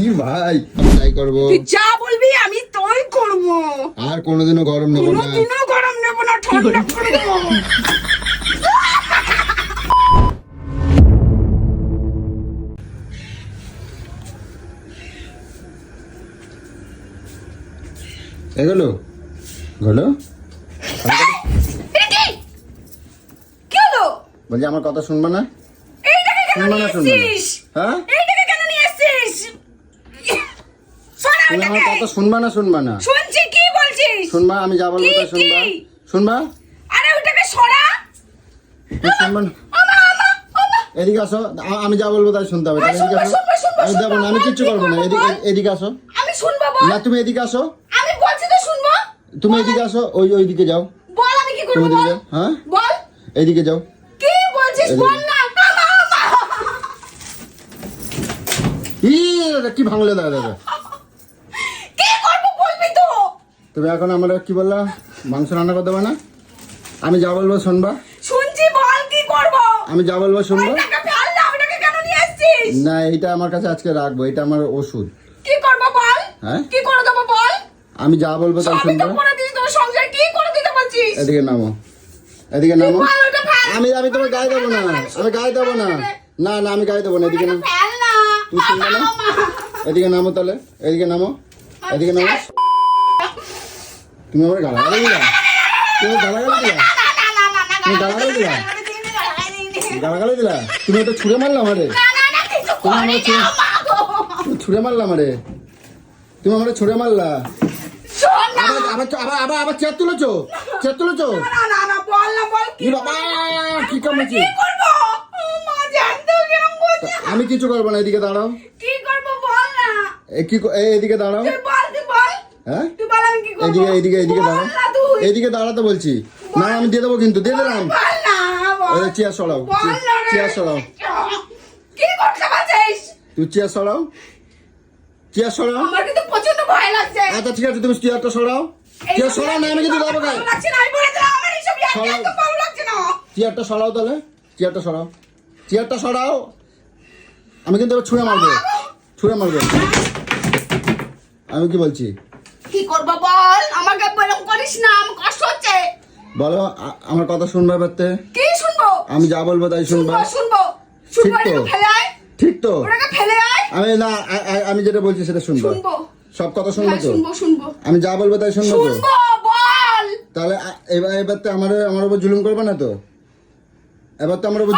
ই ভাই আমি তাই করব। তুই যা বলবি আমি তাই করব। আর কোনোদিনও গরম নেব না। কোনোদিনও গরম নেব না, ঠান্ডা করব। এগুলো হলো কি হলো? বলছি আমার কথা শুনবা না? এইটাকে কেন শুনবা না নিয়ে শুনবা না? এসেছিস? হ্যাঁ এইটাকে কেন নিয়ে এসেছিস? সরা তুমি আমার ওটাকে। কথা শুনবা না শুনবা না? শুনছি, কি বলছিস? শুনবা, আমি যা বলবো তাই শুনবা। কি? শুনবা? আরে ওটাকে সরা। তুমি শুনবা না? আমা আমা আমা। এদিকে আসো, আমি যা বলবো তাই শুনতে হবে। তাহলে এদিকে আসো। আমি দেবো না, আমি কিচ্ছু করবো না। এদিকে আসো। আমি শুনবো, বল। না তুমি এদিকে আসো। আমি বলছি তো শুনবো। তুমি এদিকে আসো, ওইদিকে যাও। বল আমি কি করব, তুমি এদিকে বল। যাও। হ্যাঁ বল। এইদিকে যাও। কি বলছিস বল না। আমা আমা। কি ভাঙলে দাদা দাদা। কি করব বলবি তো? তুমি এখন আমার কি বললা, মাংস রান্না করে দেবে না? আমি যা বলবো শুনবা। শুনছি, বল কি করব? আমি যা বলবো শুনবা। ওটাকে ফেল না, ওটাকে কেন নিয়ে আসছিস? না, এটা আমার কাছে আজকে রাখবো, এটা আমার ওষুধ। কি করব বল। হ্যাঁ? কি করে দেব বল। আমি যা বলবো তাই সবই তো শুনবা। করে দিস, তোর সংসার কি করে দিতে বলছিস? এদিকে নামো, এদিকে নামো। বল ওটা ফেল। আমি তোমার গায়ে দেবো না, আমি গায়ে দেবো না। না না, আমি গায়ে দেবো না। এদিকে নামো। ফেল না। তুমি শুনবে না? আমা। এদিকে নামো তাহলে, এদিকে নামো, এদিকে নামো। তুমি আমার গালাগালি দিলা? তুমি গালাগালি দিলা? তুমি গালাগালি দিলা? গালাগালি দিলা? তুমি ওটা ছুঁড়ে মারলাম আরে। তুমি আমার তুমি ছুঁড়ে মারলাম আরে। তুমি আমার ছুঁড়ে মারলা। আবার চেয়ার তুলেছো, চেয়ার তুলেছো। বল না, বল ই বাবা, কি কামড়েছি? কি করব? মা জানতো কেমন বলছিস? আমি কিছু করবো না, এদিকে দাঁড়াও। কি করব বল না। এদিকে দাঁড়াও। তুই বল, তুই বল। হ্যাঁ তুই বল আমি কি করব? এদিকে বল দাঁড়াও। না তুই। এদিকে দাঁড়াতে বলছি। না আমি দিয়ে দেবো কিন্তু, দিয়ে দিলাম। বল না, বল। চেয়ার সরাও, বল না রে। চেয়ার সরাও। কি করতে পারছিস? তুই চেয়ার সরাও, চেয়ার সরাও। আমার কিন্তু প্রচন্ড ভয় লাগছে। আচ্ছা ঠিক আছে, তুমি চেয়ারটা সরাও। চেয়ার সরাও না, আমি কিন্তু যাবো গায়ে। ভালো লাগছে না, আমি বলে দিলাম আমার এইসব সরাও। একদম ভালো লাগছে না। চেয়ারটা সরাও তাহলে, চেয়ারটা সরাও, চেয়ারটা সরাও। আমি কিন্তু এবার ছুঁড়ে মারবো, ছুঁড়ে মারবো। আমি কি বলছি কি করব বল, আমাকে বলম করিস না, আমার কষ্ট হচ্ছে। বলো, আমার কথা শুনবে এবারতে? কি শুনবো? আমি যা বলবো তাই শুনবা। শুনবো শুনবো। ঠিক তো? এটাকে ফেলে আয়, ঠিক তো? ওটাকে ফেলে আয়। আমি না, আমি যেটা বলছি সেটা শুনবো। শুনবো। সব কথা শুনবো হ্যাঁ, তো? শুনবো। আমি যা বলবো তাই শুনবো তো? শুনবো, বল। তাহলে এবার তো আমার উপর জুলুম করবে না তো? এবার তো আমার উপর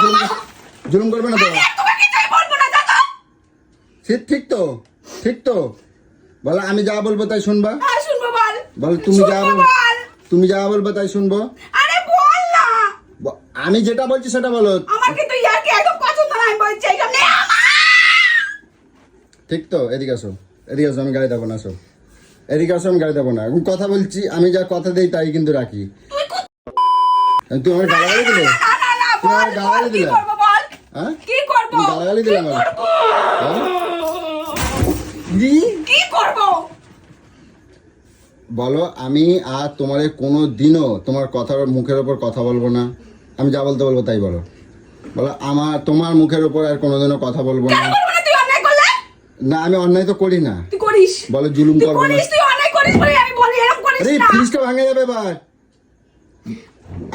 জুলুম করবে না তো? তোমাকে কিছুই বলবো না, দাদা। ঠিক তো? ঠিক তো? বলো, আমি যা বলবো তাই শুনবা। হ্যাঁ, শুনবো, বল। বল, তুমি যা শুনবো, বল। তুমি যা বলবে তাই শুনবো। আরে বল না। আমি যেটা বলছি সেটা বলো। আমার কিন্তু ইয়াকে একদম পছন্দ না, আমি বলছি এইসব নেই আমার। ঠিক তো? এদিকে আসো, এদিকে আসো, আমি গাড়ি দেবো না। আসো, এদিকে আসো, আমি গাড়ি দেবো না। এখন কথা বলছি, আমি যা কথা দেই তাই কিন্তু রাখি। তুই আমার গালাগালি দিলে? না, তুমি বল, আমার গালাগালি বল, কি দিলে? করবো বল। হ্যাঁ, কি করবো? তুমি গালাগালি দিলে কি আমার? করবো? হ্যাঁ? কি করবো? বলো, আমি আর তোমার কোনো দিনও তোমার কথার মুখের ওপর কথা বলবো না। আমি যা বলতে বলবো তাই বলো। বলো, তোমার মুখের ওপর আর কোনোদিনও কথা বলবো কেন না। করবো না? তুই অন্যায় করলে? না, আমি অন্যায় তো করি না। তুই করিস। বলো, জুলুম তুই করবো না। করিস, তুই অন্যায় করিস বলে আমি বলি এরকম করিস আরে না। ফ্রিজটা ভাঙে যাবে এবার।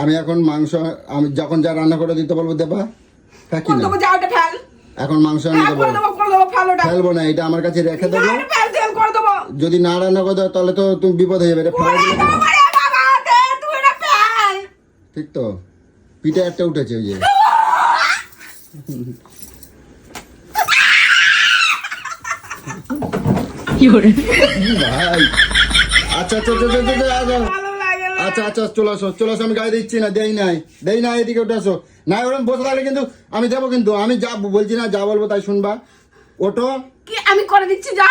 আমি এখন মাংস, আমি যখন যা রান্না করে দিতে বলবো দেবা, হ্যাঁ কি করে না? দেবো, যা ওটা ফেল। এখন মাংস রান্না হ্যাঁ, দেবো। করে দেবো, ফেল ওটা। ফেলবো না, এটা আমার কাছে রেখে দেবো। না, ওটা ফেল, তুই, আমি করে দেবো। যদি না রান্না করে দাও তাহলে তো তুমি বিপদ হয়ে যাবে। এটা ফেলাই দিলে কেন? ওরে বাবা, দে, তুই ওটা ফেল। ঠিক তো? পিঠে একটা উঠেছে ওই যে। ভাই, আচ্ছা আচ্ছা আচ্ছা আচ্ছা, আচ্ছা, আচ্ছা। ভালো লাগে না। আচ্ছা চলে আসো, চলে আসো। আমি গায়ে দিচ্ছি না, দেই নাই, এদিকে উঠে আসো। না ওরকম বসে থাকলে কিন্তু আমি দেবো কিন্তু। আমি যা বলছি না, যা বলবো তাই শুনবা। ওটো, কি আমি করে দিচ্ছি, যা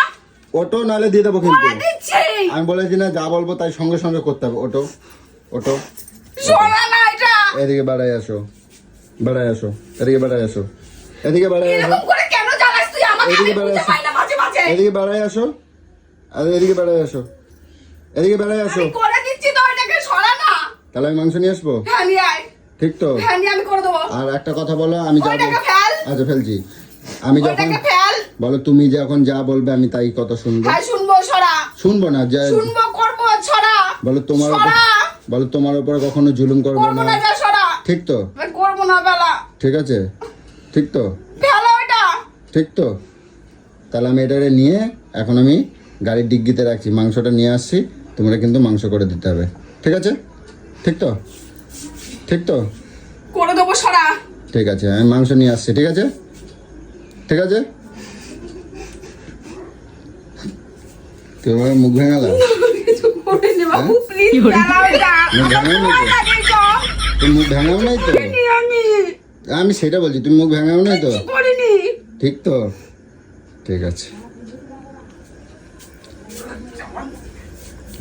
ওটো, নাহলে দিয়ে দেবো কিন্তু। করে দিচ্ছি। আমি বলেছি না, যা বলবো তাই সঙ্গে সঙ্গে করতে হবে। ওটো, ওটো। শোনা না এটা। এদিকে বেড়াই আসো, বেড়াই আসো, এদিকে বেড়াই আসো, এদিকে বেড়াই আসো, এরকম করে কেন জ্বালাস তুই আমাকে? আমি এদিকে বেড়াই বুঝতে আসো, পারি না মাঝে মাঝে। এদিকে বেড়াই আসো, আর এদিকে বেড়াই আসো, এদিকে বেড়াই আসো। আমি করে দিচ্ছি তো, এটাকে সরা না। তাহলে আমি মাংস নিয়ে আসবো। হ্যাঁ, নিয়ে আয়। ঠিক তো? হ্যাঁ, নিয়ে আমি করে দেবো। আর একটা কথা বলো, আমি যাবো। ওইটাকে ফেল। আচ্ছা ফেলছি। আমি যখন ওইটাকে ফেল। বলো তুমি যখন যা বলবে আমি তাই কথা শুনবো। হ্যাঁ শুনবো ছড়া, শুনবো না যা শুনবো করবো ছড়া। বলো তোমার উপর, ছড়া বলো তোমার উপরে কখনো জুলুম করবো করবো না, না যা ছড়া। ঠিক তো? আমি করবো না বেলা, ঠিক আছে, ঠিক তো? বেলা ওটা ঠিক তো? তাহলে আমি এটারে নিয়ে এখন আমি গাড়ির ডিগ্গিতে রাখছি, মাংসটা নিয়ে আসছি, তোমরা কিন্তু মাংস করে দিতে হবে, ঠিক আছে? ঠিক তো? ঠিক তো? করে দেবো ছড়া। ঠিক আছে, আমি মাংস নিয়ে আসছি, ঠিক আছে? ঠিক আছে? তোমার মুখ ভেঙালা? কিছু করে নে বাবু প্লিজ, বেলা ওটা মুখ ভেঙাও নাই তো? তুমি মুখ ভেঙাও নাই তো? আমি আমি সেটা বলছি, তুমি মুখ ভেঙাও নাই তো? কিছু করিনি। ঠিক তো? ঠিক আছে।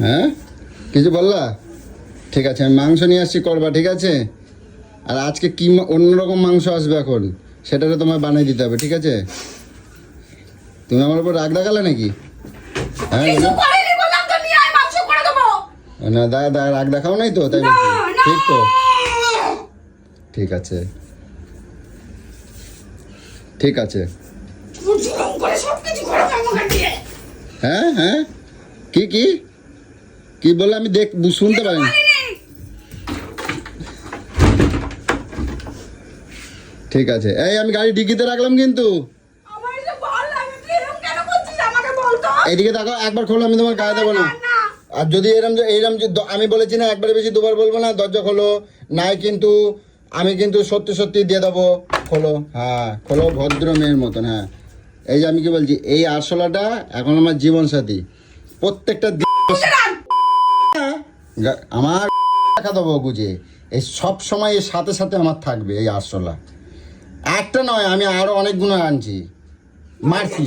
হ্যাঁ কিছু বললা? ঠিক আছে, আমি মাংস নিয়ে আসছি করবা, ঠিক আছে? আর আজকে কি অন্যরকম মাংস আসবে এখন, সেটাকে তোমায় বানিয়ে দিতে হবে, ঠিক আছে? তুমি আমার উপর রাগ দেখালে নাকি? হ্যাঁ কিছু করিনি, বললাম তো নিয়ে আয় মাংস করে দেবো। না দা রাগ দেখাও নাই তো, তাই না, বলছি। না। ঠিক তো? ঠিক আছে, ঠিক আছে। জুলুম করে সবকিছু করে আমাকে দিয়ে। হ্যাঁ হ্যাঁ কি কি কি বলে আমি শুনতে পাইনি। করিনি। ঠিক আছে, এই আমি গাড়ি ডিকিতে রাখলাম কিন্তু। আমার যে ভালো লাগে, তুই এরকম কেন করছিস আমাকে বল তো। এইদিকে দেখো, একবার খোলো, আমি তোমার গায়ে দেবো না। না আর যদি এরম যে আমি বলেছি না একবারে বেশি দুবার বলবো না, দরজা খোলো, নাই কিন্তু আমি কিন্তু সত্যি সত্যি দিয়ে দেবো। খোলো, হ্যাঁ খোলো, ভদ্র মেয়ের মতন। হ্যাঁ এই যে আমি কি বলছি, এই আরশোলাটা এখন আমার জীবন সাথী, প্রত্যেকটা আমার টাকা দেবো বুঝে, এই সব সময় এর সাথে সাথে আমার থাকবে এই আরশোলা। একটা নয়, আমি আরো অনেক গুণ আনছি, মারছি।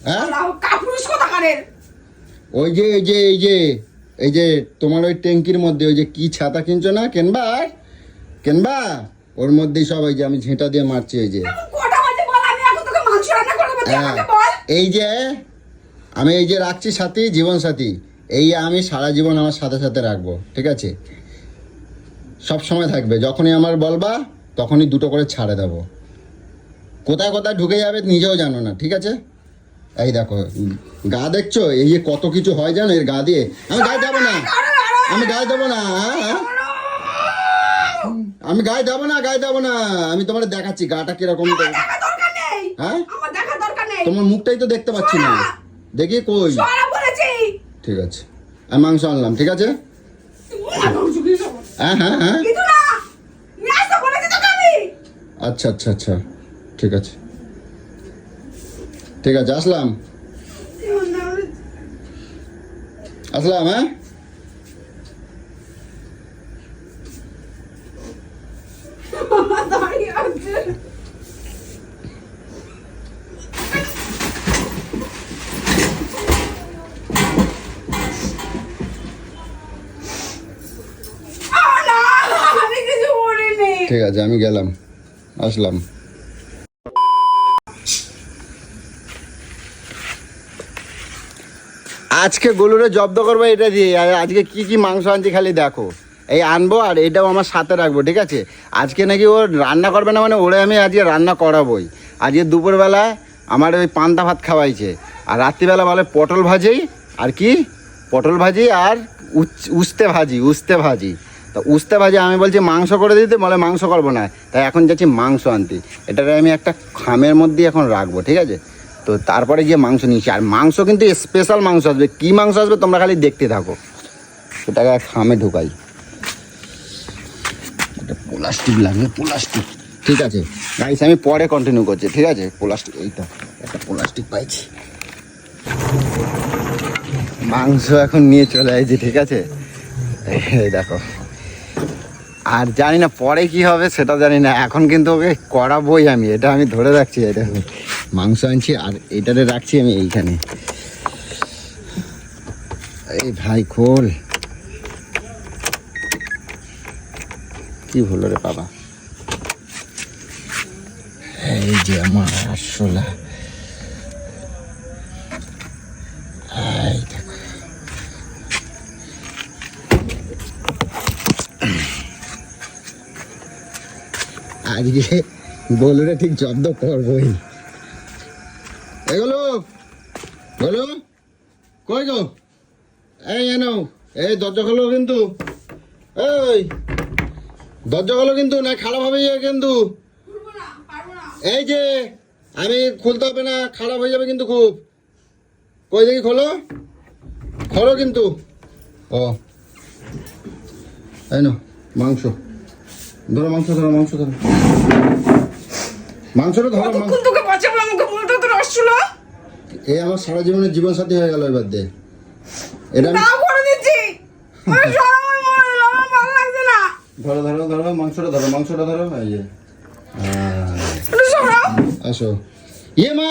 হ্যাঁ কাপুরুষ কোথাকারের। ওই যে এই যে এই যে এই যে তোমার ওই ট্যাঙ্কির মধ্যে ওই যে কি ছাতা কিনছো না, কেনবা ওর মধ্যেই সব, ওই যে আমি ঝেঁটা দিয়ে মারছি, এই যে কটা বাজে বল, আমি এখন তোকে মাংস রান্না করে দেবো, তুই হ্যাঁ আমাকে বল। এই যে আমি এই যে রাখছি সাথী, জীবন সাথী, এই আমি সারা জীবন আমার সাথে সাথে রাখবো, ঠিক আছে? সব সময় থাকবে, যখনই আমার বলবা তখনই দুটো করে ছাড়ে দেবো, কোথায় কোথায় ঢুকে যাবে নিজেও জানো না, ঠিক আছে? এই দেখো গা দেখছো, এই যে কত কিছু হয় জানো এর গা দিয়ে। আমি গায়ে দেবো না, আমি গায়ে দেবো না, হ্যাঁ আমি গায়ে দেবো না, গায়ে দেবো না, আমি তোমার দেখাচ্ছি গাটা কিরকম। দেখা দরকার নেই, হ্যাঁ আমার দেখা দরকার নেই। তোমার মুখটাই তো দেখতে পাচ্ছি না, দেখি কই। সরা বলেছি। ঠিক আছে, আমি মাংস আনলাম, ঠিক আছে? হ্যাঁ হ্যাঁ হ্যাঁ কিন্তু না, নিয়ে আসতে বলেছি তোকে আমি। আচ্ছা আচ্ছা আচ্ছা, ঠিক আছে, ঠিক আছে, আসলাম, আসলাম, হ্যাঁ দাঁড়িয়ে আছে। না, আমি কিছু করিনি। ঠিক আছে, আমি গেলাম, আসলাম। আজকে গলুরে জব্দ করবো এটা দিয়ে, আর আজকে কি কি মাংস আনছি খালি দেখো, এই আনবো আর এটাও আমার সাথে রাখবো, ঠিক আছে? আজকে নাকি ও রান্না করবে না, মানে ওরে আমি আজকে রান্না করাবোই। আজকে দুপুরবেলায় আমার ওই পান্তা ভাত খাওয়াইছে, আর রাত্রিবেলা বলে পটল ভাজি, আর কি পটল ভাজি আর উস্তে ভাজি। তো উস্তে ভাজি আমি বলছি মাংস করে দিতে, বলে মাংস করবো না, তাই এখন যাচ্ছি মাংস আনতে। এটাকে আমি একটা খামের মধ্যে এখন রাখবো, ঠিক আছে? তো তারপরে গিয়ে মাংস নিয়েছি, আর মাংস কিন্তু স্পেশাল মাংস আসবে। কী মাংস আসবে তোমরা খালি দেখতে থাকো। এটাকে খামে ঢুকাই, এটা প্লাস্টিক লাগবে, প্লাস্টিক, ঠিক আছে গাইস? আমি পরে কন্টিনিউ করছি, ঠিক আছে? প্লাস্টিক, এইটা একটা প্লাস্টিক পাইছি, মাংস এখন নিয়ে চলে আসছি, ঠিক আছে? এই দেখো, আর জানি না পরে কি হবে সেটা জানি না, এখন কিন্তু ওকে করাবোই আমি, এটা আমি ধরে রাখছি। এটা মাংস আনছি আর এটারে রাখছি আমি এইখানে। এই ভাই খোল, কি হলো রে বাবা? এই যে আমার আরশোলা, এই দেখো, আজকে বলুরে ঠিক জব্দ করবই। এগুলো বলো কই গো এই এনো এই দরজা খোলো কিন্তু এই দরজা খোলো কিন্তু না খারাপ হবে কিন্তু খুলবো না, পারবো না। এই যে আমি খুলতে হবে না খারাপ হয়ে যাবে কিন্তু খুব কই দেখি খোলো খোলো কিন্তু ও এই নো মাংস ধরো মাংসটা ধরো মাংসটা ধরো কতক্ষণ তোকে বাঁচাবো আমাকে বলতে তোর আসছিল? এই আমার সারা জীবনের জীবন সাথী হয়ে গেল এবার দে এটা না করে দিচ্ছি। আমি সরাই মরে গেলাম, আমার ভালো লাগছে না। ধরো ধরো ধরো মাংসটা ধরো এই যে একটু সরাও। আসো ইয়ে মা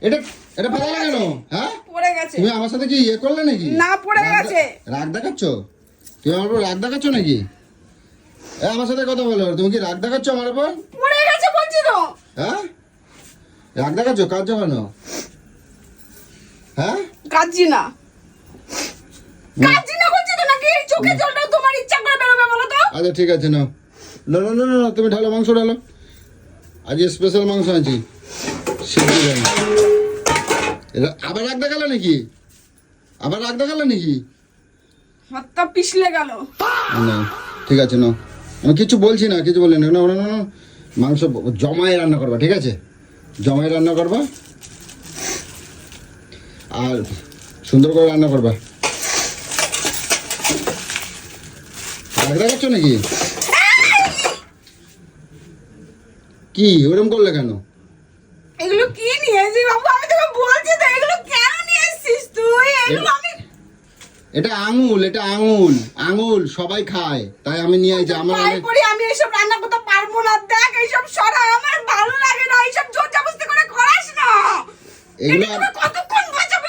এটা এটা পাতা লাগানো হ্যাঁ পড়ে গেছে। তুমি আমার সাথে কি ইয়ে করলে নাকি না, পড়ে গেছে। রাগ দেখাচ্ছ তুমি আমার উপর রাগ দেখাচ্ছ নাকি আমার সাথে কথা বলো তুমি কি রাগ দেখাচ্ছ আমার উপর পড়ে গেছে বলছি তো। হ্যাঁ রাগ দেখাচ্ছ কাজ যখন হ্যাঁ কাঁদছি না বলছি তো নাকি চোখের জলটাও তোমার ইচ্ছা করে বেরোবে বলো তো? আচ্ছা ঠিক আছে নাও না না না না না, তুমি ঢালো মাংস ঢালো আজ স্পেশাল মাংস আনছি সিদ্ধি দেন এটা আবার রাগ দেখালে নাকি হাতটা পিছলে গেল। না ঠিক আছে নাও আমি কিছু বলছি না কিছু বলি না না না না মাংস জমায় রান্না করবা ঠিক আছে জমায় রান্না করবা আর সুন্দর করে রান্না করবা রাগ দেখাচ্ছ নাকি কি ওরকম করলে কেন এগুলো কি নিয়ে এসেছিস বাবু? আমি তোকে বলছি তো এগুলো কেন নিয়ে এসেছিস তুই? এগুলো আমি এটা আঙুল সবাই খায় তাই আমি নিয়ে আইছি আমার পায়ে পড়ি, আমি এসব রান্না করতে পারবো না। দেখ এইসব সরা, আমার ভালো লাগে না। এইসব জোর জবরদস্তি করে করাস না। এগুলো এটা তোকে কতক্ষণ বাঁচাবে?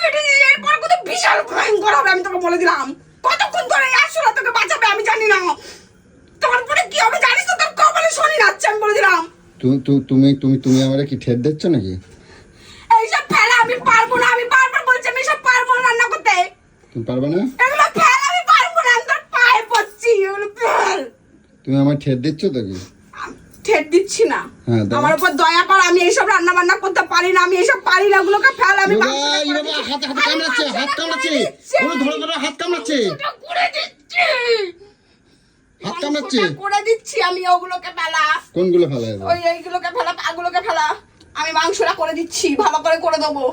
এরপর কত বিশাল ভয়ঙ্কর হবে, আমি তোকে বলে দিলাম। কতক্ষণ ধরে এই আসলে তোকে বাঁচাবে আমি জানি না। তারপরে কি হবে জানিস তো? তোর কপালে শনি নাচছে, আমি বলে দিলাম। তুমি আমারে কি ঠেট দিচ্ছ নাকি এইসব ফেলা আমি পারবো না। আমি বারবার বলছি আমি এসব পারবো না রান্না করতে। তুমি পারবে না এগুলো ফেল, আমি পারবো না। আমি তোর পায়ে পড়ছি, এগুলো ফেল। তুমি আমার ঠেট দিচ্ছ তো কি ঠেট দিচ্ছি না। হ্যাঁ, দাও। আমার উপর দয়া কর, আমি এইসব রান্না বান্না করতে পারি না। আমি এইসব পারি না, ওগুলোকে ফেল। আমি বাবা, এই বাবা, হাত কামড়াচ্ছে ওরে ধরো ধরো হাত কামড়াচ্ছে করে দিচ্ছি। হাত কামড়াচ্ছে করে দিচ্ছি আমি, ওগুলোকে ফেলা। কোনগুলো ফেলায় এইগুলোকে ফেলা, পাগুলোকে ফেলা। আমি মাংসটা করে দিচ্ছি, ভালো করে দেবো।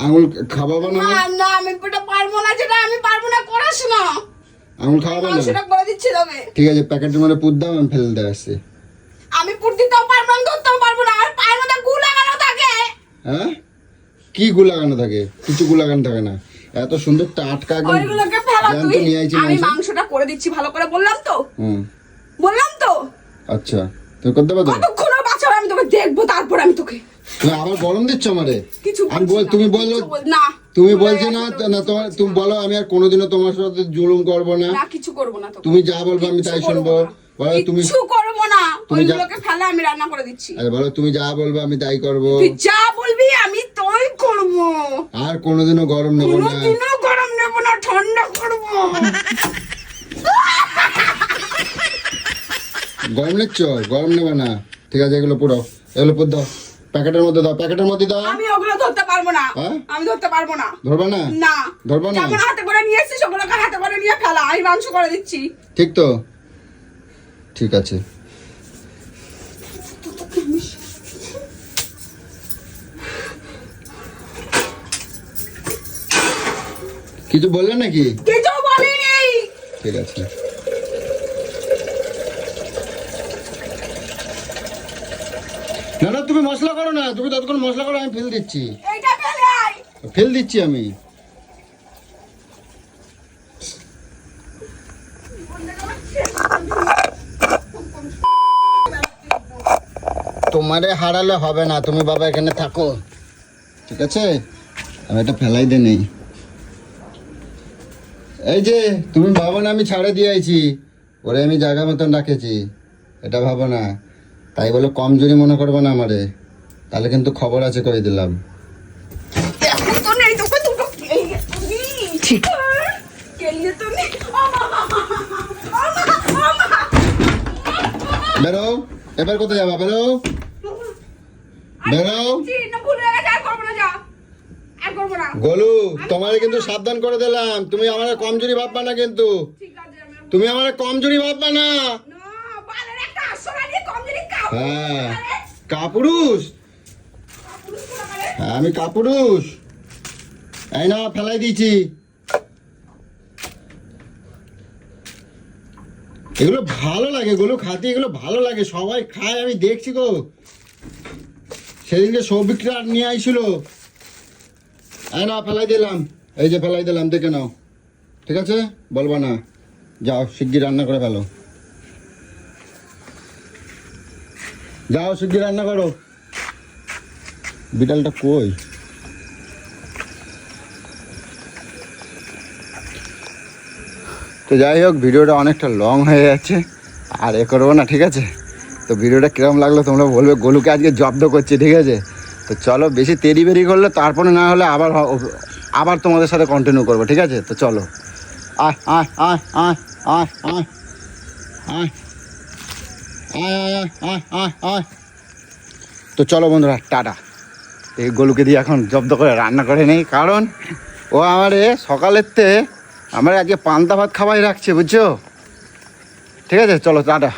আঙুল খাওয়াবো না না আমি এটা পারবো না। যেটা আমি পারবো না করাস না। আঙুল খাওয়াবো না মাংসটা করে দিচ্ছি তবে। ঠিক আছে প্যাকেটের মধ্যে পুত দাও আমি ফেলে দিয়ে আসছি আমি পুর দিতেও পারবো না, ধরতেও পারবো না। আর পায়ের মধ্যে গু লাগানো থাকে। হ্যাঁ কি গু লাগানো থাকে কিছু গু লাগানো থাকে না এত সুন্দর টাটকা একদম ওইগুলোকে ফেলা জ্যান্ত তুই। নিয়ে আইছি আমি মাংস। মাংসটা করে দিচ্ছি ভালো করে, বললাম তো। বললাম তো। আচ্ছা তুমি করতে পারো কতক্ষণ বাঁচাবে আমি তোকে দেখবো, তারপর আমি তোকে তুমি আবার গরম দিচ্ছ আমারে কিছু আমি বলছি না, তুমি বললো কিছু না। তুমি বলছো না না তোমার তুমি বলো আমি আর কোনোদিনও তোমার সাথে জুলুম করবো না না কিছু করবো না তোকে। তুমি যা বলবে আমি তাই কিচ্ছু শুনবো করবো না। বলো তুমি কিচ্ছু করবো না। তুমি যা- ওইগুলোকে ফেলা, আমি রান্না করে দিচ্ছি। আরে বলো তুমি যা বলবে আমি তাই করবো তুই যা বলবি আমি তাই করবো। আর কোনোদিনও গরম নেবো না কোনোদিনও গরম নেবো না, ঠান্ডা করবো। গরম নিচ্ছ গরম নেবে না ঠিক আছে এগুলো পুরো দাও প্যাকেটের মধ্যে দাও আমি ওগুলো ধরতে পারবো না। হ্যাঁ? আমি ধরতে পারবো না। ধরবা না না। ধরবা না যেমন হাতে করে নিয়ে এসেছিস ওগুলোকে হাতে করে নিয়ে ফেলা। আমি মাংস করে দিচ্ছি। ঠিক তো ঠিক আছে কিছু বললে নাকি কিছু বলিনি। ঠিক আছে না না তুমি মশলা করো না তুমি ততক্ষণ মশলা করো আমি ফেল দিচ্ছি এইটা ফেলে আয়। ফেল দিচ্ছি আমি তোমারে হারালে হবে না তুমি বাবা এখানে থাকো ঠিক আছে আমি এটা ফেলাই দে নেই এই যে তুমি ভাবো না আমি ছাড়ে দিয়ে আইছি ওরে আমি জায়গা মতন রাখেছি এটা ভাবো না তাই বলে কমজোরি মনে করবো না আমারে তাহলে কিন্তু খবর আছে করে দিলাম এখন তো নেই, তোকে দুটো কেলিয়ে তুমি। কেলিয়ে তুমি। বেরো এবার কোথায় যাবা বেরো বেরো না ভুল হয়ে গেছে, আর করবো না, যা আর করবো না। গোলু তোমারে কিন্তু সাবধান করে দিলাম, তুমি আমার কমজোরি ভাববা না কিন্তু, ঠিক আছে আমি তুমি আমার কমজোরি ভাববা না। না বালের একটা আসলা দিয়ে কমজোরি কাউ হ্যাঁ কাপুরুষ, হ্যাঁ আমি কাপুরুষ। এই না ফেলাই দিয়েছি, এগুলো ভালো লাগে গোলু খাতে, এগুলো ভালো লাগে, সবাই খায় আমি দেখছি গো। সেদিনকে সৌভিকরা নিয়ে আইছিল, এই না ফেলাই দিলাম, এই যে ফেলাই দিলাম, দেখে নাও, ঠিক আছে বলবা না। যাও শিগগির রান্না করে ফেলো, যাও শিগগির রান্না করো। বিড়ালটা কই? তো যাই হোক, ভিডিওটা অনেকটা লং হয়ে যাচ্ছে, আর এ করবো না, ঠিক আছে? তো ভিডিওটা কীরকম লাগলো তোমরা বলবে। গোলুকে আজকে জব্দ করছি, ঠিক আছে? তো চলো, বেশি তেরি বেরি করলে তারপরে না হলে আবার তোমাদের সাথে কন্টিনিউ করবো, ঠিক আছে? তো চলো, আয় আয় আয় আয় আয় আয় আয় আয় আয় আয় আয় আয়। তো চলো বন্ধুরা, টাটা। এই গোলুকে দিয়ে এখন জব্দ করে রান্না করে নেই, কারণ ও আমারে সকালের তে আমার আজকে পান্তা ভাত খাওয়াই রাখছে, বুঝছো? ঠিক আছে, চলো টাটা।